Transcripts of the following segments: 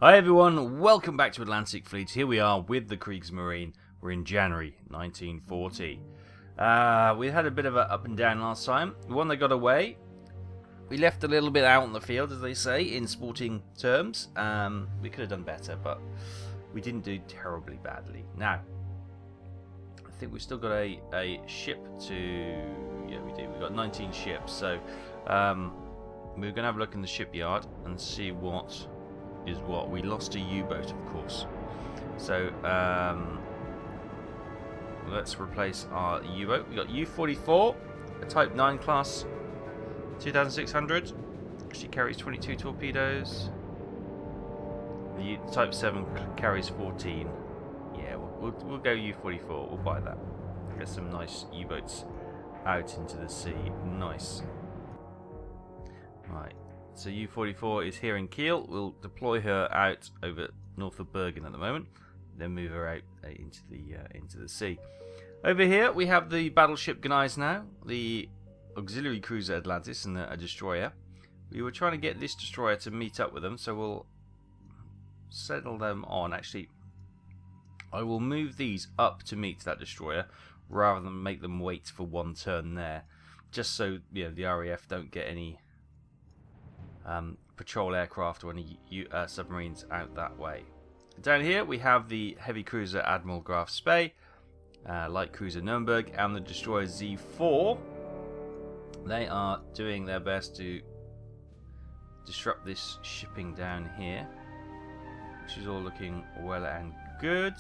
Hi everyone, welcome back to Atlantic Fleet. Here we are with the Kriegsmarine. We're in January 1940. We had a bit of an up and down last time. The one that got away, we left a little bit out on the field, as they say, in sporting terms. We could have done better, but we didn't do terribly badly. Now, I think we've still got a ship to... Yeah, we do. We've got 19 ships, so we're going to have a look in the shipyard and see what is what. We lost a U-boat, of course. So, let's replace our U-boat. We got U-44, a Type 9 class 2600. She carries 22 torpedoes. The Type 7 carries 14. Yeah, we'll go U-44. We'll buy that. Get some nice U-boats out into the sea. Nice. Right. So U-44 is here in Kiel. We'll deploy her out over north of Bergen at the moment, then move her out into the sea. Over here we have the battleship Gneiss now, the auxiliary cruiser Atlantis, and a destroyer. We were trying to get this destroyer to meet up with them, so we'll settle them on. Actually, I will move these up to meet that destroyer rather than make them wait for one turn there, just so the RAF don't get any patrol aircraft or any submarines out that way. Down here we have the heavy cruiser Admiral Graf Spee, light cruiser Nuremberg, and the destroyer Z4. They are doing their best to disrupt this shipping down here, which is all looking well and good.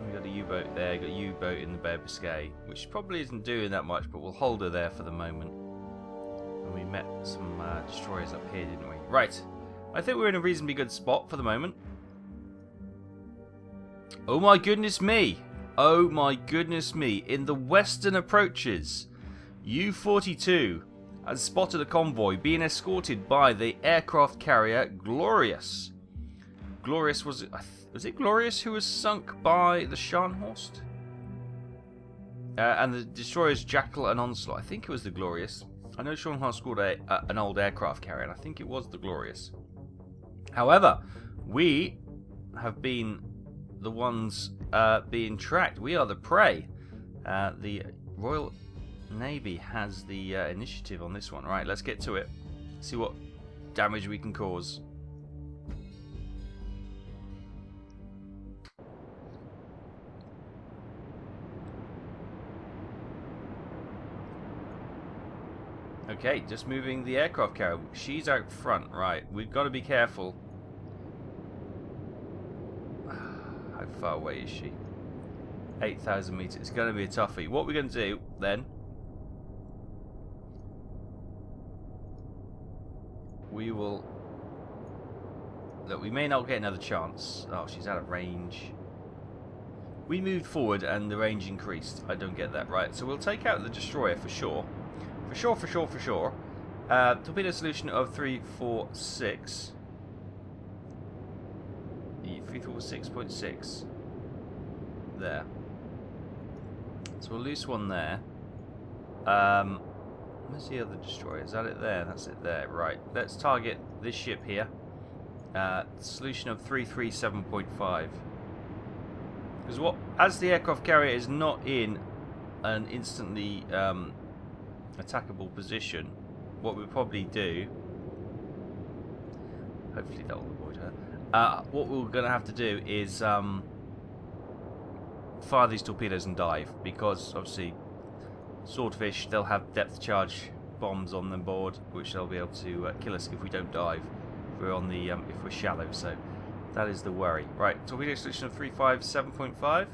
We got a U-boat there, got a U-boat in the Bay of Biscay, which probably isn't doing that much, but we'll hold her there for the moment. And we met some destroyers up here, didn't we? Right, I think we're in a reasonably good spot for the moment. Oh my goodness me! Oh my goodness me! In the western approaches, U-42 has spotted a convoy being escorted by the aircraft carrier Glorious. Glorious was it Glorious who was sunk by the Scharnhorst? And the destroyers Jackal and Onslaught. I think it was the Glorious. I know Scharnhorst scored an old aircraft carrier, and I think it was the Glorious. However, we have been the ones being tracked. We are the prey. The Royal Navy has the initiative on this one. Right, let's get to it. See what damage we can cause. Okay, just moving the aircraft carrier. She's out front, right. We've got to be careful. How far away is she? 8,000 meters. It's going to be a toughie. What we're going to do then, we will... Look, we may not get another chance. Oh, she's out of range. We moved forward and the range increased. I don't get that. Right, so we'll take out the destroyer for sure. For sure. Torpedo solution of 346. 346.6. There. So we'll lose one there. Where's the other destroyer? Is that it there? That's it there. Right. Let's target this ship here. Solution of 337.5. Because as the aircraft carrier is not in an instantly attackable position, what we'll probably do, hopefully that will avoid her, what we're going to have to do is fire these torpedoes and dive, because obviously swordfish, they'll have depth charge bombs on them board, which they'll be able to kill us if we don't dive, if we're on the if we're shallow. So that is the worry. Right, torpedo solution of 357.5.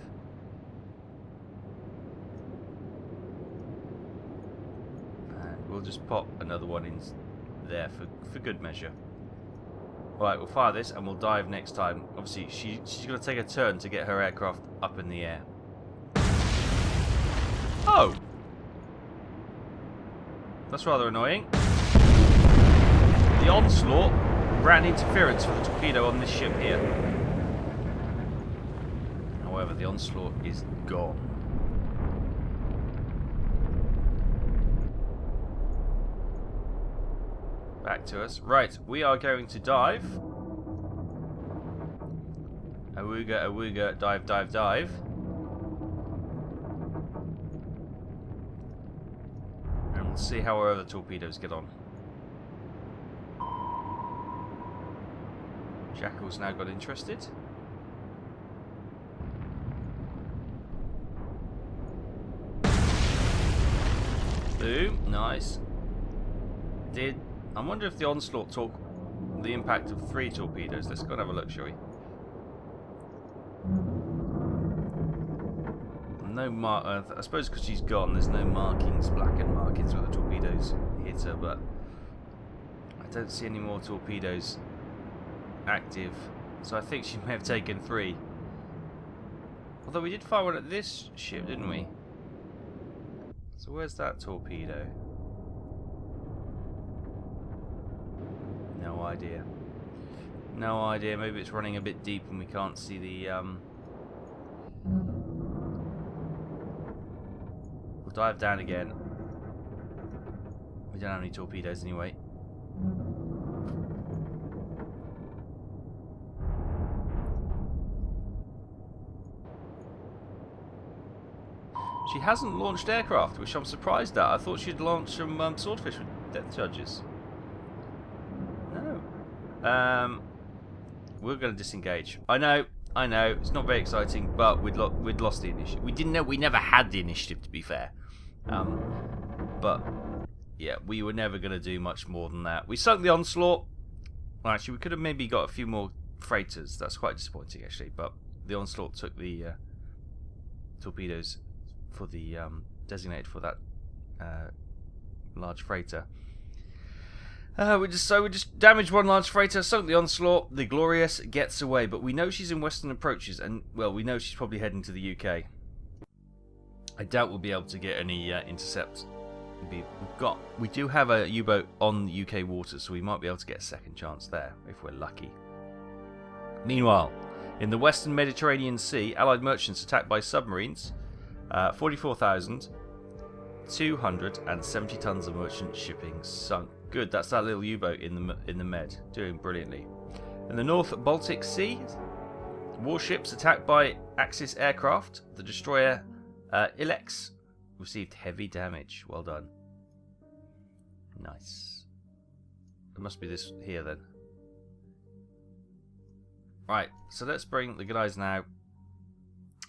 We'll just pop another one in there for good measure. Alright, we'll fire this and we'll dive next time. Obviously, she's going to take a turn to get her aircraft up in the air. Oh! That's rather annoying. The Onslaught ran interference for the torpedo on this ship here. However, the Onslaught is gone. back to us. Right, we are going to dive. Awooga, awooga, dive, dive, dive. And we'll see how our other torpedoes get on. Jackal's now got interested. Boom, nice. I wonder if the onslaught took the impact of 3 torpedoes. Let's go and have a look, shall we? No I suppose because she's gone, there's no markings, blackened markings where the torpedoes hit her, but I don't see any more torpedoes active, so I think she may have taken 3. Although we did fire one at this ship, didn't we? So where's that torpedo? No idea. No idea. Maybe it's running a bit deep and we can't see the We'll dive down again. We don't have any torpedoes anyway. She hasn't launched aircraft, which I'm surprised at. I thought she'd launch some swordfish with depth charges. No. We're going to disengage. I know. It's not very exciting, but we'd lost the initiative. We didn't know. We never had the initiative, to be fair. But yeah, we were never going to do much more than that. We sunk the onslaught. Well, actually, we could have maybe got a few more freighters. That's quite disappointing, actually. But the onslaught took the torpedoes for the designated for that large freighter. We just damaged one large freighter, sunk the onslaught. The Glorious gets away, but we know she's in western approaches, and well, we know she's probably heading to the UK. I doubt we'll be able to get any intercepts. We do have a U-boat on the UK waters, so we might be able to get a second chance there if we're lucky. Meanwhile, in the western Mediterranean Sea, Allied merchants attacked by submarines. 44,270 tons of merchant shipping sunk. Good, that's that little U-boat in the Med, doing brilliantly. In the North Baltic Sea, warships attacked by Axis aircraft. The destroyer Ilex received heavy damage. Well done. Nice. It must be this here then. Right, so let's bring the guys now.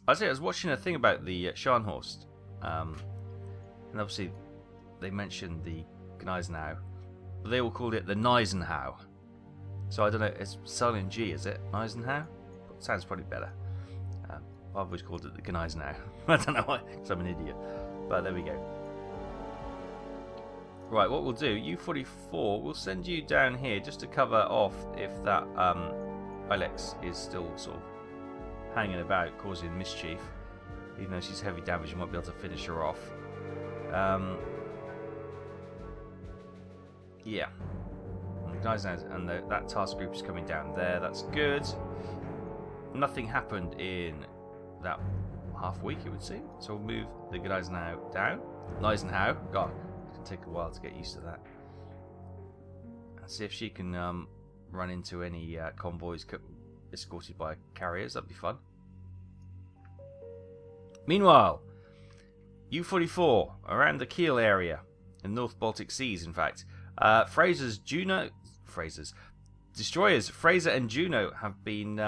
I was watching a thing about the Scharnhorst, and obviously they mentioned the Gneisenau, but they all called it the Gneisenau. So I don't know, it's silent G, is it? Gneisenau? Sounds probably better. I've always called it the Gneisenau. I don't know why, because I'm an idiot. But there we go. Right, what we'll do, U-44, we'll send you down here just to cover off if that Ilex is still sort of hanging about, causing mischief. Even though she's heavy damage, you might be able to finish her off. Yeah. And that task group is coming down there. That's good. Nothing happened in that half week, it would seem. So we'll move the Gneisenau down. Gneisenau. God, it's going to take a while to get used to that. And see if she can run into any convoys escorted by carriers. That'd be fun. Meanwhile, U-44 around the Kiel area in North Baltic Seas, in fact. Destroyers Fraser and Juno have been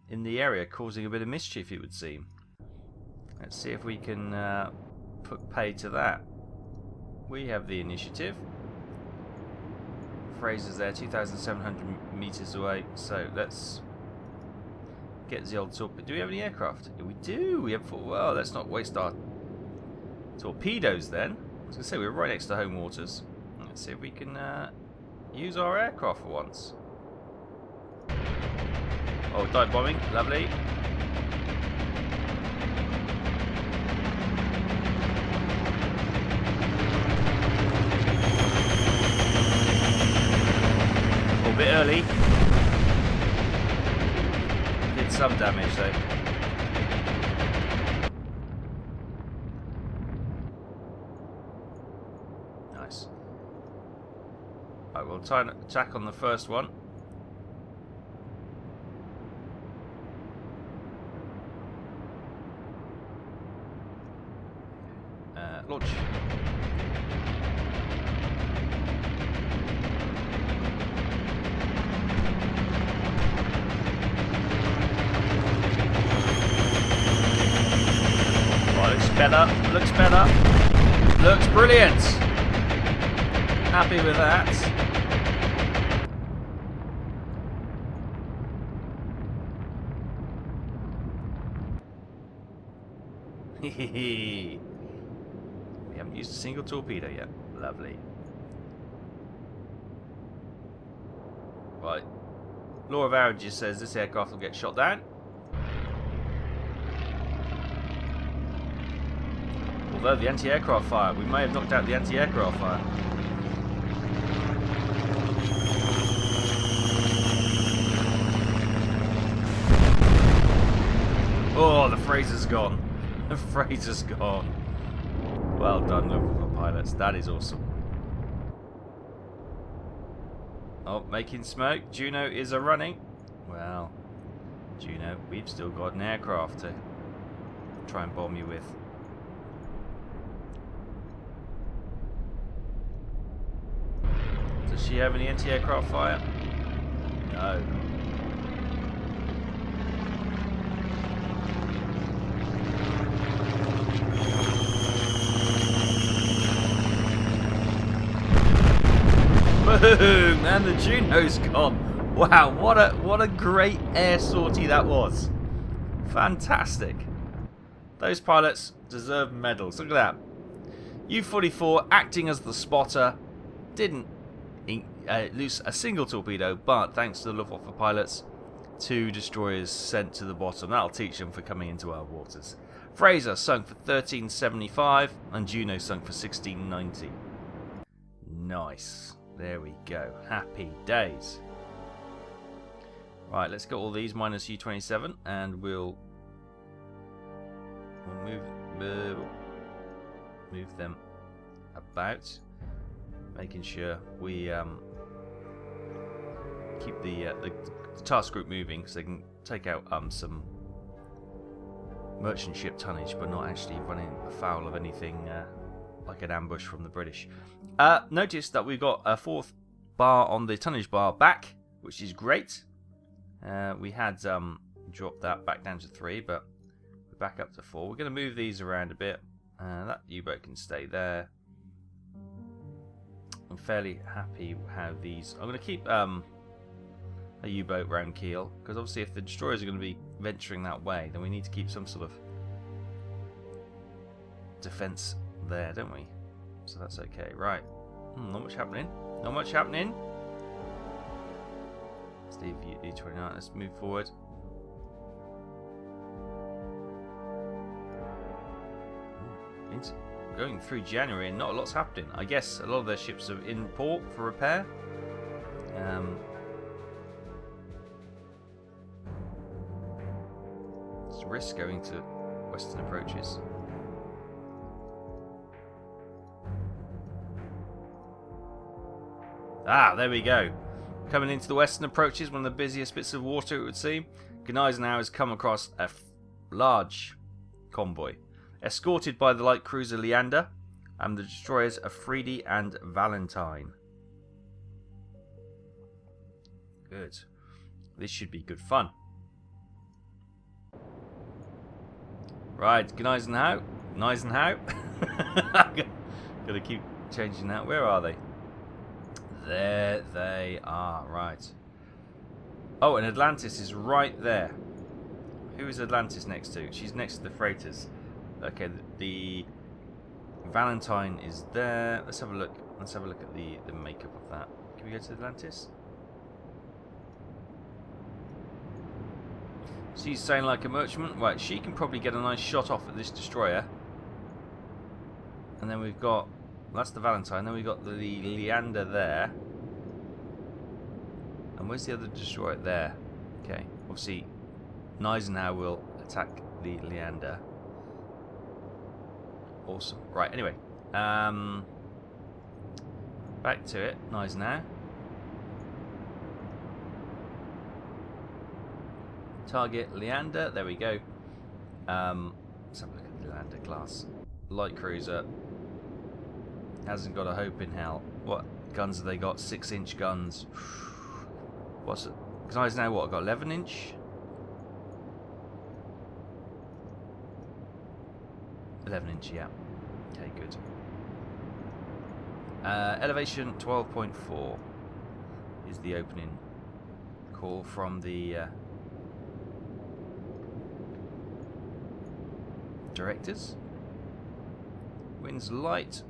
in the area causing a bit of mischief, it would seem. Let's see if we can put pay to that. We have the initiative. Fraser's there, 2,700 meters away, so let's get the old torpedo. Do we have any aircraft? We do. We have. Well, let's not waste our torpedoes then. I was going to say, we're right next to home waters. Let's see if we can use our aircraft for once. Oh, dive bombing. Lovely. A bit early. Did some damage though. Nice. Right, well, try and attack on the first one. Launch. Looks better, looks better, looks brilliant. Happy with that. We haven't used a single torpedo yet. Lovely. Right. Law of averages says this aircraft will get shot down. Although the anti-aircraft fire, we may have knocked out the anti-aircraft fire. Oh, the Fraser's gone. The Fraser's gone. Well done, Luftwaffe pilots. That is awesome. Oh, making smoke. Juno is a-running. Well, Juno, we've still got an aircraft to try and bomb you with. Does she have any anti-aircraft fire? No. Boom! And the Juno's gone. Wow, what a great air sortie that was. Fantastic. Those pilots deserve medals. Look at that. U-44 acting as the spotter didn't loose a single torpedo, but thanks to the Luftwaffe pilots, 2 destroyers sent to the bottom. That'll teach them for coming into our waters. Fraser sunk for 1375 and Juno sunk for 1690. Nice. There we go. Happy days. Right, let's get all these minus U-27 and we'll move them about, making sure we keep the task group moving so they can take out some merchant ship tonnage, but not actually running afoul of anything like an ambush from the British. Notice that we've got a 4th bar on the tonnage bar back, which is great. We had dropped that back down to 3, but we're back up to 4. We're going to move these around a bit. That U-boat can stay there. I'm fairly happy how these... I'm going to keep a U-boat round keel, because obviously if the destroyers are going to be venturing that way, then we need to keep some sort of defence there, don't we? So that's okay. Right. Not much happening. Not much happening. Let's leave U-29. Let's move forward. It's going through January and not a lot's happening. I guess a lot of their ships are in port for repair. It's a risk going to western approaches. Ah, there we go. Coming into the western approaches, one of the busiest bits of water it would seem. Gneisenau has come across a large convoy, escorted by the light cruiser Leander and the destroyers Afridi and Valentine. Good. This should be good fun. Right, Gneisenau. Gneisenau. Gotta keep changing that. Where are they? There they are, right. Oh, and Atlantis is right there. Who is Atlantis next to? She's next to the freighters. Okay, the Valentine is there. Let's have a look. Let's have a look at the makeup of that. Can we go to Atlantis? She's sailing like a merchantman. Right, she can probably get a nice shot off at this destroyer. And then we've got... That's the Valentine. Then we've got the Leander there. And where's the other destroyer? There. Okay. Obviously, Gneisenau will attack the Leander. Awesome. Right, anyway. Back to it. Gneisenau. Target Leander. There we go. Let's have a look at the Leander class. Light cruiser. Hasn't got a hope in hell. What guns have they got? 6-inch guns. What's it? Guys, now what? I've got 11-inch. 11-inch, yeah. Okay, good. Elevation 12.4 is the opening call from the directors. Wind's light,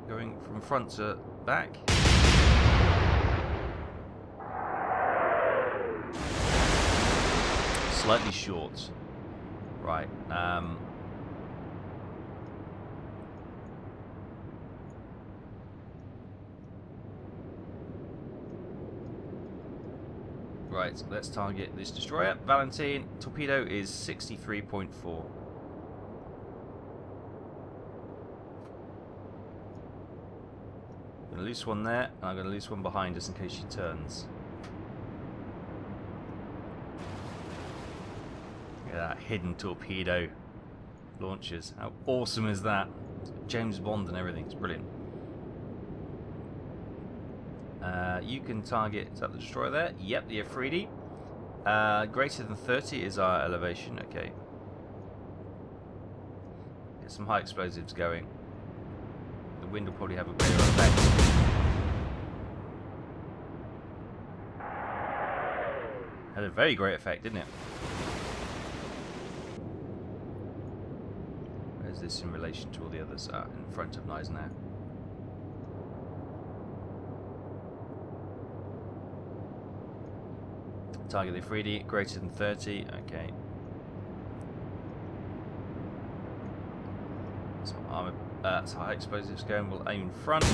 going from front to back. Slightly short. Right. Right, let's target this destroyer. Valentine, torpedo is 63.4. I'm going to loose one there, and I'm going to loose one behind us in case she turns. Look at that hidden torpedo launchers. How awesome is that? James Bond and everything. It's brilliant. You can target, is that the destroyer there? Yep, the Afridi. Greater than 30 is our elevation. Okay. Get some high explosives going. The wind will probably have a greater effect. Had a very great effect, didn't it? Where's this in relation to all the others? In front of Gneisenau. Target the Afridi, greater than 30. Okay. Some armor, some high explosives going. We'll aim in front.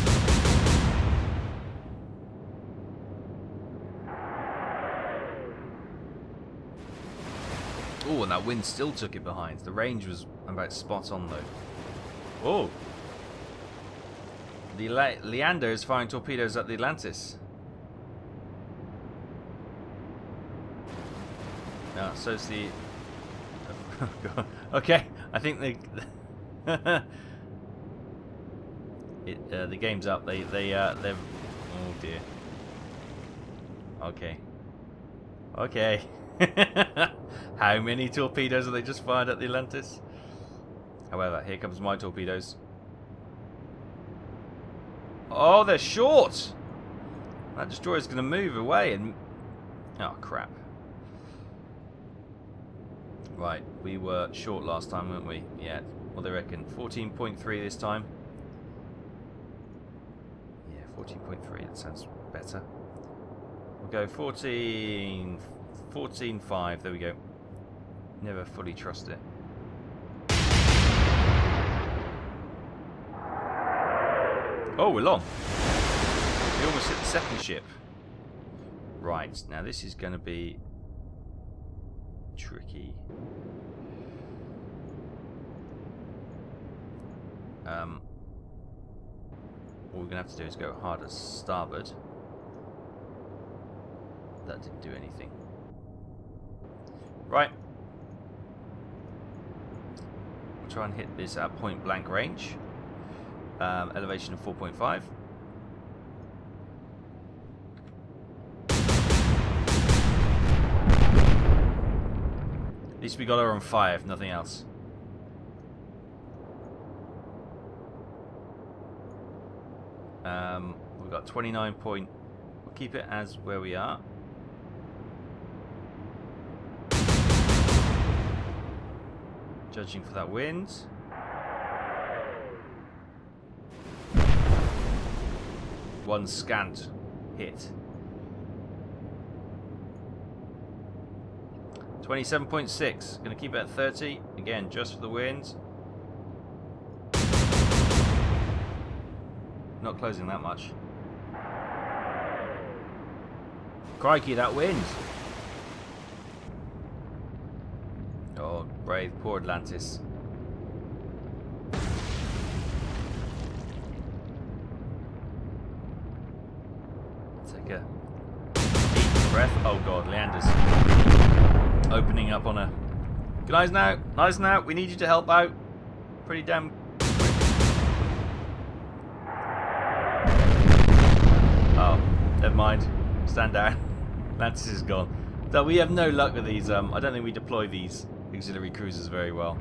Oh, and that wind still took it behind. The range was about spot on though. Oh! The Leander is firing torpedoes at the Atlantis. So it's the... Oh, God. Okay, I think the game's up. They've... Oh dear. Okay. Okay. How many torpedoes have they just fired at the Atlantis? However, here comes my torpedoes. Oh, they're short! That destroyer's going to move away and... Oh, crap. Right, we were short last time, weren't we? Yeah, what do they reckon? 14.3 this time. Yeah, 14.3, that sounds better. We'll go 14.5, there we go. Never fully trust it. Oh, we're long. We almost hit the second ship. Right, now this is going to be tricky. What we're going to have to do is go hard at starboard. That didn't do anything. Right. We'll try and hit this at point blank range. Elevation of 4.5. At least we got her on 5, nothing else. We've got 29 point. We'll keep it as where we are. Judging for that wind. One scant hit. 27.6. Gonna keep it at 30. Again, just for the wind. Not closing that much. Crikey, that wind! Oh, brave, poor Atlantis. Take a deep breath. Oh god, Leander's. opening up on her. Good eyes now. Nice now. We need you to help out. Pretty damn quick. Oh, never mind. Stand down. Lantis is gone. So we have no luck with these. I don't think we deploy these auxiliary cruisers very well.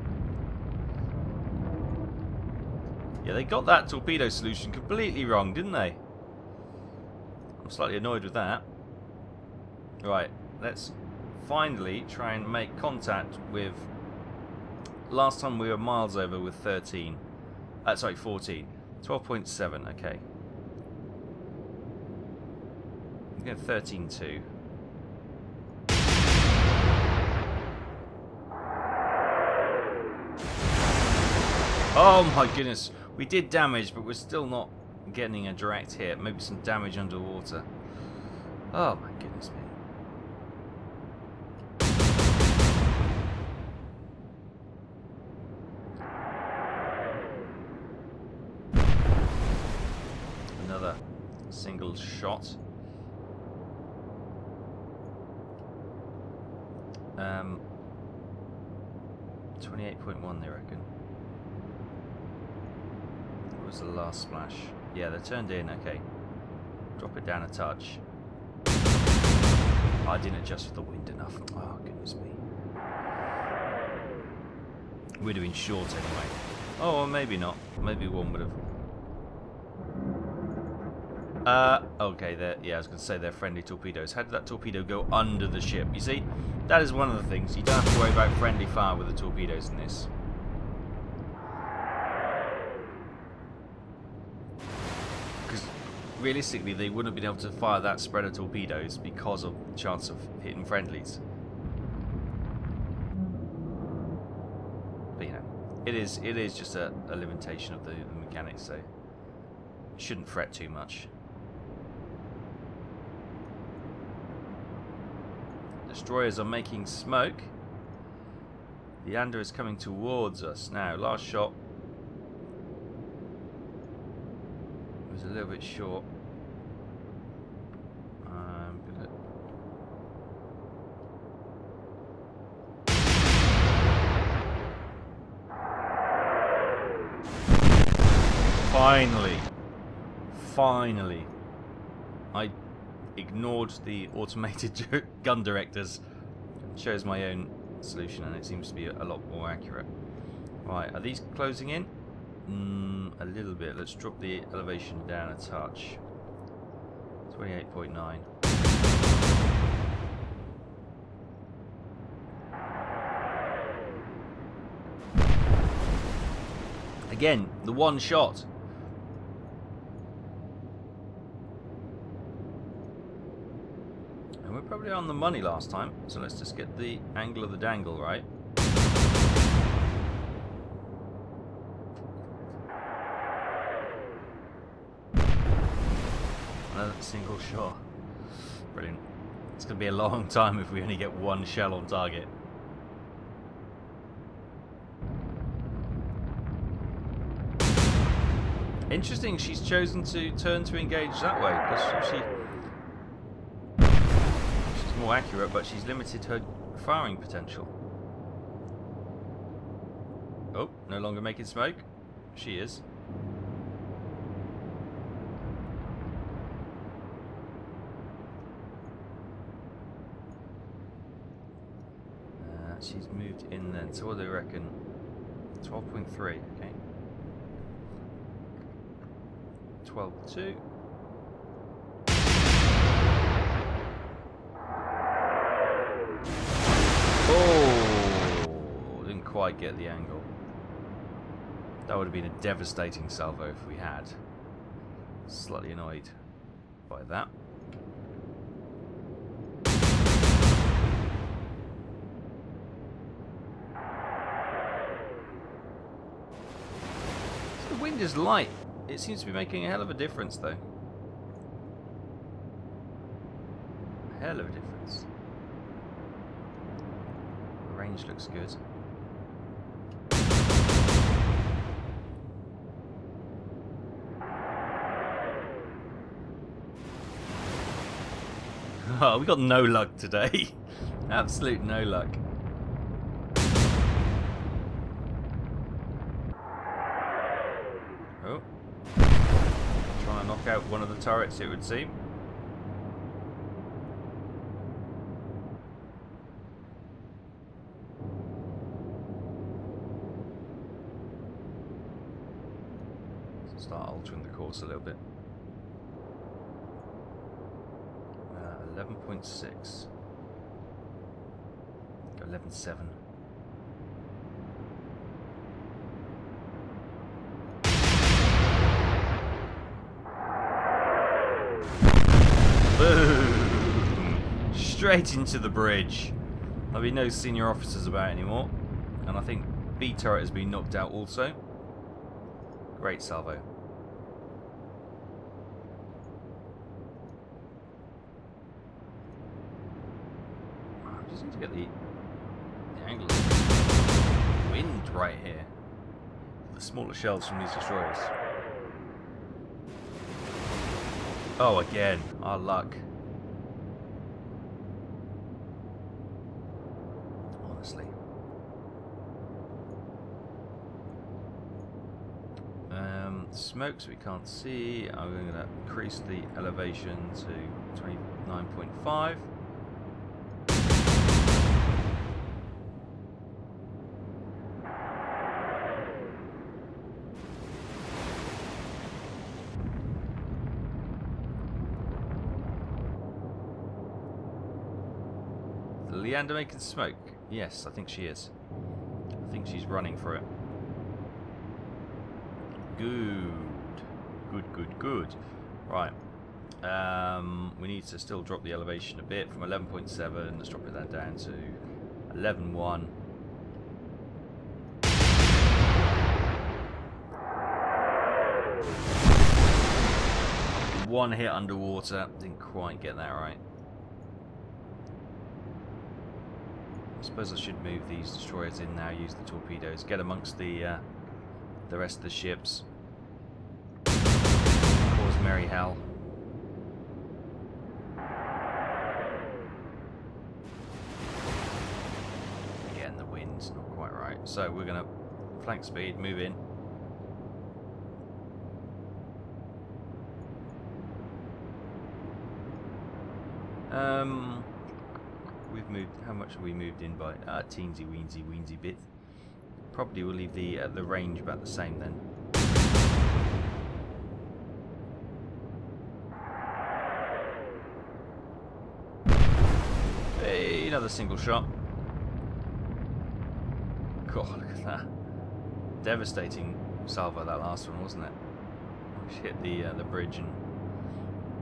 Yeah, they got that torpedo solution completely wrong, didn't they? I'm slightly annoyed with that. Right, let's finally try and make contact with... Last time we were miles over with 13. Sorry, 14. 12.7, okay. We go 13.2. Oh my goodness. We did damage, but we're still not getting a direct hit. Maybe some damage underwater. Oh my goodness me. Another single shot. 28.1 they reckon. What was the last splash? Yeah, they're turned in, okay. Drop it down a touch. I didn't adjust for the wind enough. Oh, goodness me. We're doing short anyway. Oh, well, maybe not. Maybe one would have. Okay, yeah, I was going to say they're friendly torpedoes. How did that torpedo go under the ship? You see, that is one of the things. You don't have to worry about friendly fire with the torpedoes in this. Because realistically, they wouldn't have been able to fire that spread of torpedoes because of the chance of hitting friendlies. But you know, it is just a limitation of the mechanics, so shouldn't fret too much. Destroyers are making smoke. The Ander is coming towards us now. Last shot was a little bit short. I'm gonna... Finally, I ignored the automated gun directors. Chose my own solution, and it seems to be a lot more accurate. Right, are these closing in? A little bit. Let's drop the elevation down a touch. 28.9. Again, the one shot. And we're probably on the money last time, so let's just get the angle of the dangle right. Another single shot. Brilliant. It's going to be a long time if we only get one shell on target. Interesting, she's chosen to turn to engage that way, because she's more accurate, but she's limited her firing potential. Oh, no longer making smoke. She is. She's moved in then. So what do they reckon? 12.3, okay. 12.2. Oh, didn't quite get the angle. That would have been a devastating salvo if we had. Slightly annoyed by that. The wind is light. It seems to be making a hell of a difference, though. A hell of a difference. The range looks good. Oh, we got no luck today. Absolute no luck. knock out one of the turrets, it would seem. Start altering the course a little bit. 11.6. Go 11.7. Boom! Straight into the bridge. There'll be no senior officers about anymore. And I think B turret has been knocked out also. Great salvo. I just need to get the angle of wind right here. The smaller shells from these destroyers. Oh, again, our luck. Honestly. Smokes we can't see. I'm going to increase the elevation to 29.5. Leander making smoke? Yes, I think she is. I think she's running for it. Good. Good, good, good. Right. We need to still drop the elevation a bit from 11.7. Let's drop it down to 11.1. One hit underwater. Didn't quite get that right. I suppose I should move these destroyers in now, use the torpedoes, get amongst the rest of the ships. Cause merry hell. Again, the wind's not quite right. So we're going to flank speed, move in. We've moved. How much have we moved in by? Teensy weensy bit. Probably we'll leave the range about the same then. Hey, another single shot. God, look at that! Devastating salvo that last one, wasn't it? We hit the bridge and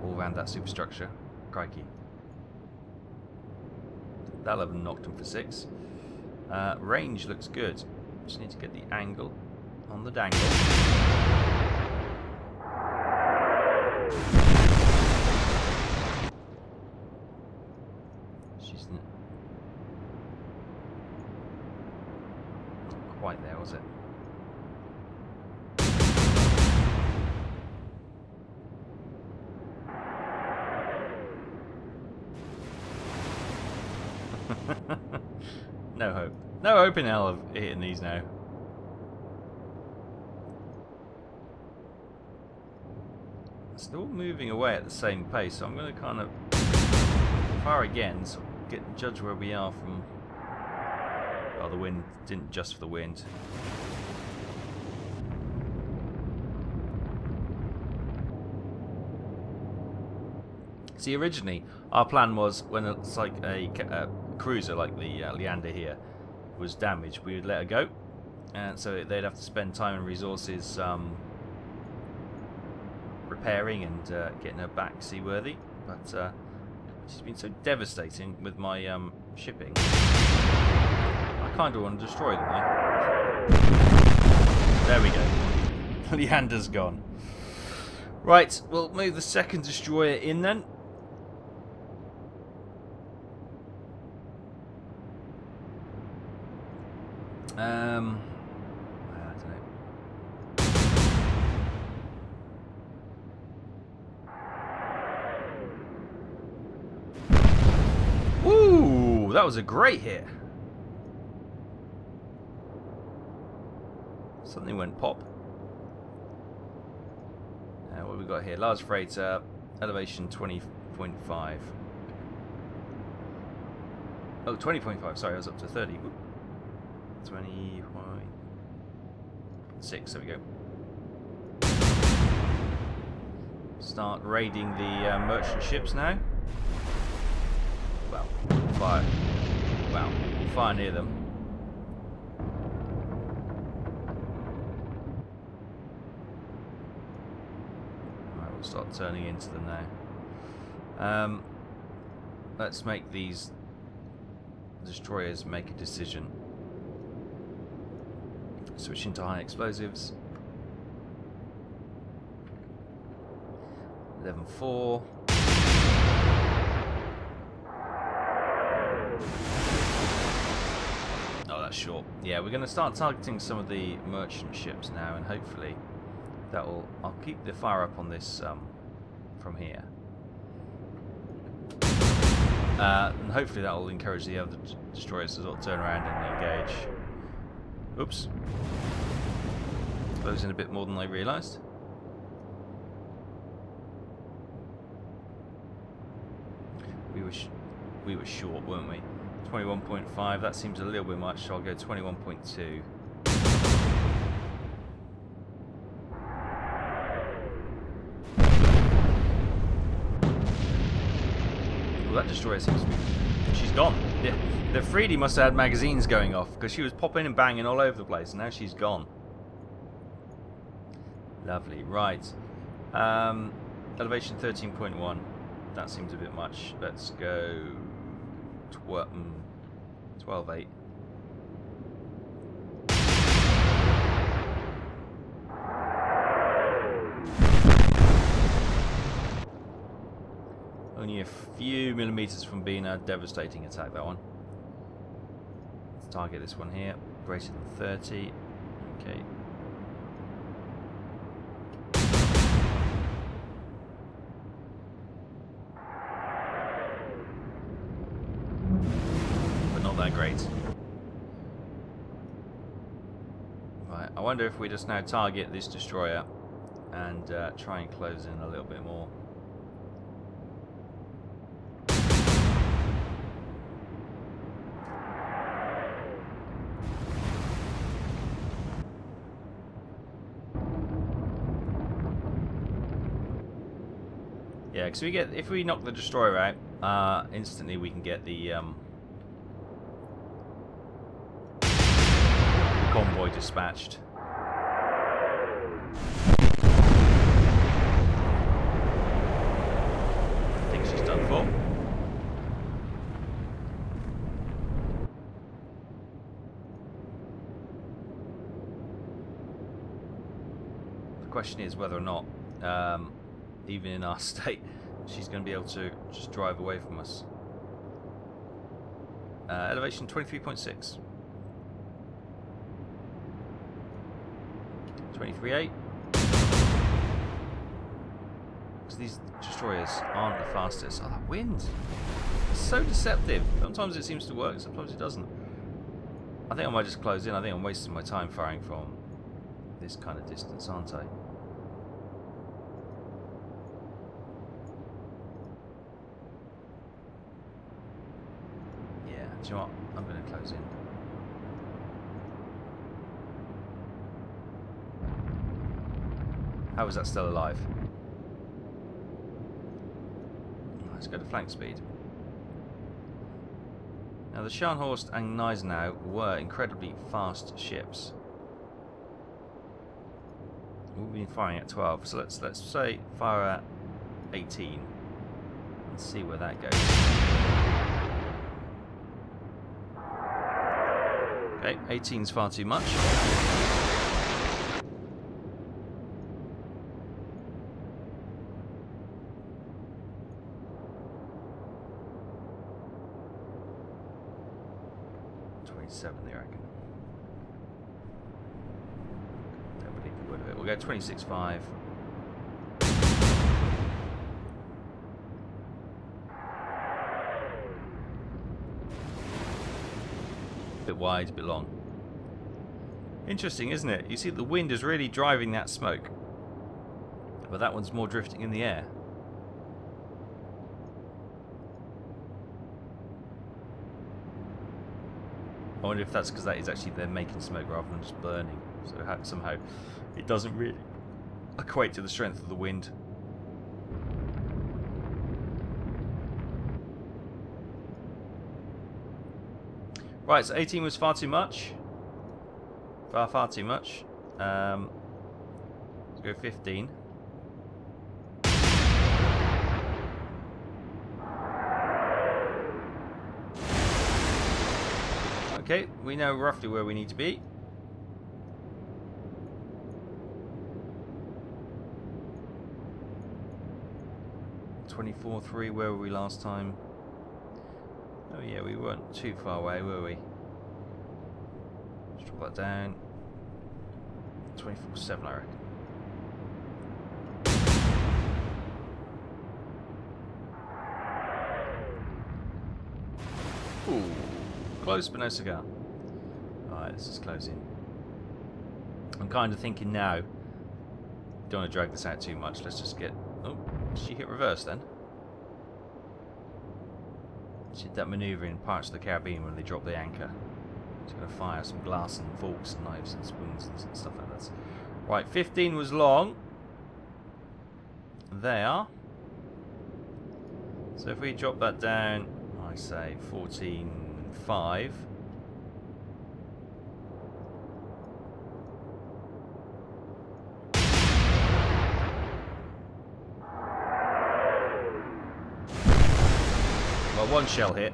all around that superstructure. Crikey. That'll have knocked him for 6. Range looks good. Just need to get the angle on the dangle. She's not quite there, was it? No hope. No hope in hell of hitting these now. Still moving away at the same pace, so I'm going to kind of fire again, so judge where we are from. Oh, the wind didn't adjust for the wind. See, originally our plan was when it's like a cruiser like the Leander here was damaged, we would let her go, and so they'd have to spend time and resources repairing and getting her back seaworthy. But she's been so devastating with my shipping. I kind of want to destroy them now. There we go. Leander's gone. Right, we'll move the second destroyer in then. I don't know. Woo! That was a great hit. Something went pop. We've we got here? Large freighter, elevation 20.5. Oh, 20.5. Sorry, I was up to 30. 20.6. There we go. Start raiding the merchant ships now. Well, fire. Wow, fire near them. Alright, we'll start turning into them now. Let's make these destroyers make a decision. Switch into high explosives. 11-4. Oh, that's short. Yeah, we're going to start targeting some of the merchant ships now, and hopefully that will. I'll keep the fire up on this from here, and hopefully that will encourage the other destroyers to sort of turn around and engage. Oops, closing a bit more than I realised. We were short, weren't we? 21.5, that seems a little bit much, so I'll go 21.2. Well, that destroyer seems to be... She's gone. Yeah, the 3D must have had magazines going off, because she was popping and banging all over the place, and now she's gone. Lovely, right. Elevation 13.1. That seems a bit much. Let's go 12.8. Only a few millimeters from being a devastating attack, that one. Let's target this one here. Greater than 30. Okay. That great. Right, I wonder if we just now target this destroyer and try and close in a little bit more. Yeah, because we get, if we knock the destroyer out, instantly we can get the convoy dispatched. I think she's done for. The question is whether or not, even in our state, she's going to be able to just drive away from us. Elevation 23.6. 23.8. Because these destroyers aren't the fastest. Oh, that wind! It's so deceptive. Sometimes it seems to work, sometimes it doesn't. I think I might just close in. I think I'm wasting my time firing from this kind of distance, aren't I? Yeah, do you know what? I'm going to close in. How is that still alive? Let's go to flank speed. Now the Scharnhorst and Gneisenau were incredibly fast ships. We've been firing at 12, so let's say fire at 18 and see where that goes. Okay, 18's far too much. I reckon. Don't believe the word of it. We'll go 26.5. A bit wide, a bit long. Interesting, isn't it? You see, the wind is really driving that smoke. But that one's more drifting in the air. I wonder if that's because that is actually they're making smoke rather than just burning. So somehow it doesn't really equate to the strength of the wind. Right, so 18 was far too much. Far too much. Let's go 15. Okay, we know roughly where we need to be. (24.3), where were we last time? Oh yeah, we weren't too far away, were we? Let's drop that down. 24.7, I reckon. Ooh, close but no cigar. Alright, this is closing. I'm kind of thinking now, don't want to drag this out too much, let's just get... Oh, she hit reverse then. She did that manoeuvre in Pirates of the Caribbean when they dropped the anchor. She's going to fire some glass and forks and knives and spoons and stuff like that. Right, 15 was long. There. So if we drop that down, I say 14.5. Well, one shell hit.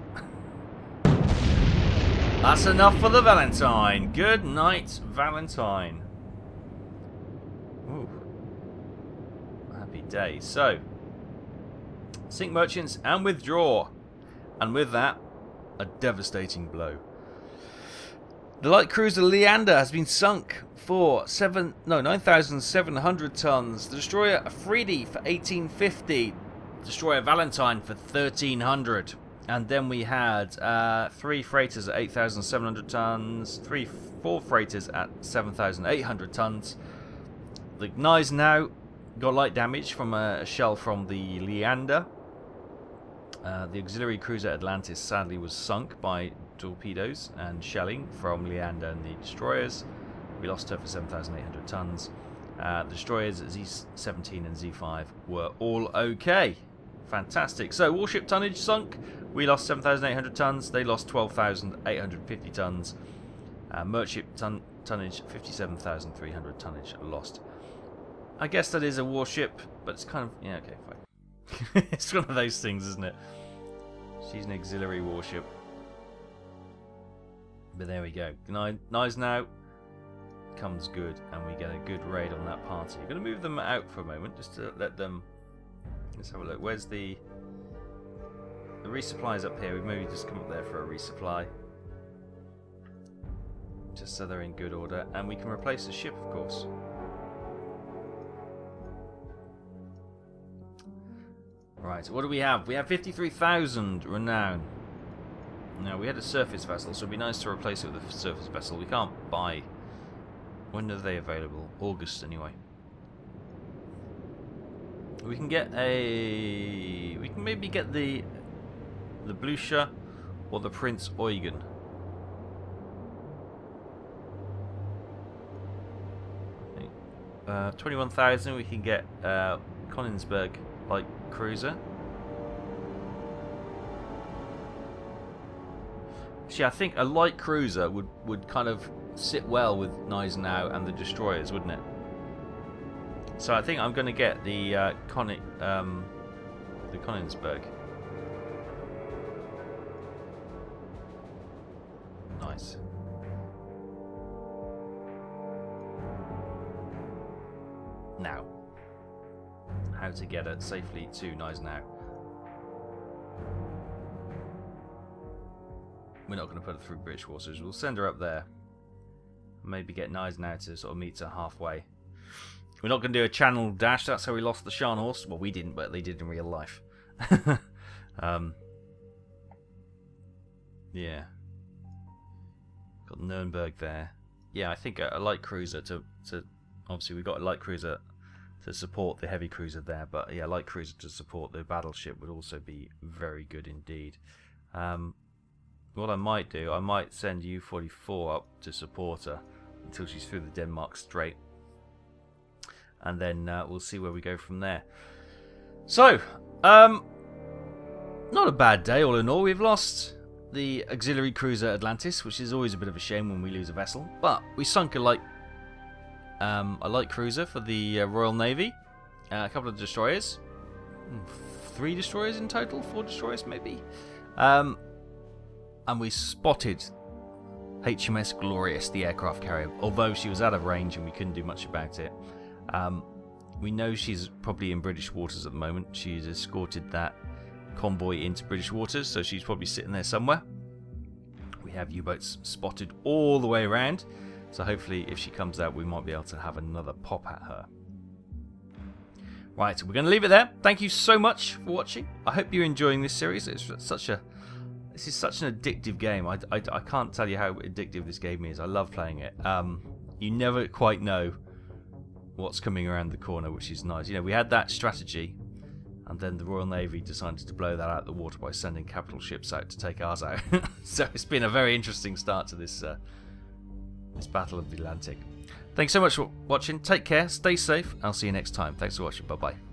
That's enough for the Valentine. Good night, Valentine. Ooh. Happy day. So, sink merchants and withdraw. And with that, a devastating blow. The light cruiser Leander has been sunk for 9,700 tons. The destroyer Afridi for 1,850. Destroyer Valentine for 1,300. And then we had 3 freighters at 8,700 tons, 4 freighters at 7,800 tons. The Gneisenau got light damage from a shell from the Leander. The auxiliary cruiser Atlantis sadly was sunk by torpedoes and shelling from Leander and the destroyers. We lost her for 7,800 tons. The destroyers Z-17 and Z-5 were all okay. Fantastic. So warship tonnage sunk. We lost 7,800 tons. They lost 12,850 tons. Merchant tonnage 57,300 tonnage lost. I guess that is a warship, but it's kind of... Yeah, okay, fine. It's one of those things, isn't it? She's an auxiliary warship. But there we go. Gneisenau comes good, and we get a good raid on that party. I'm going to move them out for a moment, just to let them... Let's have a look. Where's the resupply's up here? We maybe just come up there for a resupply. Just so they're in good order. And we can replace the ship, of course. Right, what do we have? We have 53,000 renown. Now, we had a surface vessel, so it'd be nice to replace it with a surface vessel. We can't buy... When are they available? August, anyway. We can get a... We can maybe get the Blucher or the Prince Eugen. 21,000 we can get Königsberg light cruiser. See, I think a light cruiser would kind of sit well with Gneisenau and the destroyers, wouldn't it? So I think I'm going to get the Königsberg. Nice. Now, how to get it safely to Gneisenau. We're not going to put her through British waters. We'll send her up there. Maybe get Gneisenau to sort of meet her halfway. We're not going to do a channel dash. That's how we lost the Scharnhorst. Well, we didn't, but they did in real life. Yeah. Got Nuremberg there. Yeah, I think a light cruiser to obviously we've got a light cruiser to support the heavy cruiser there. But yeah, light cruiser to support the battleship would also be very good indeed. What I might do, I might send U-44 up to support her until she's through the Denmark Strait, and then we'll see where we go from there. So, not a bad day all in all. We've lost the auxiliary cruiser Atlantis, which is always a bit of a shame when we lose a vessel, but we sunk a light cruiser for the Royal Navy, a couple of destroyers, 3 destroyers in total, 4 destroyers maybe, and we spotted HMS Glorious, the aircraft carrier, although she was out of range and we couldn't do much about it. We know she's probably in British waters at the moment. She's escorted that convoy into British waters, so she's probably sitting there somewhere. We have U-boats spotted all the way around, so hopefully if she comes out we might be able to have another pop at her. Right, so we're going to leave it there. Thank you so much for watching. I hope you're enjoying this series. This is such an addictive game. I can't tell you how addictive this game is. I love playing it. You never quite know what's coming around the corner, which is nice. You know, we had that strategy, and then the Royal Navy decided to blow that out of the water by sending capital ships out to take ours out. So it's been a very interesting start to this Battle of the Atlantic. Thanks so much for watching. Take care, stay safe, I'll see you next time. Thanks for watching. Bye bye.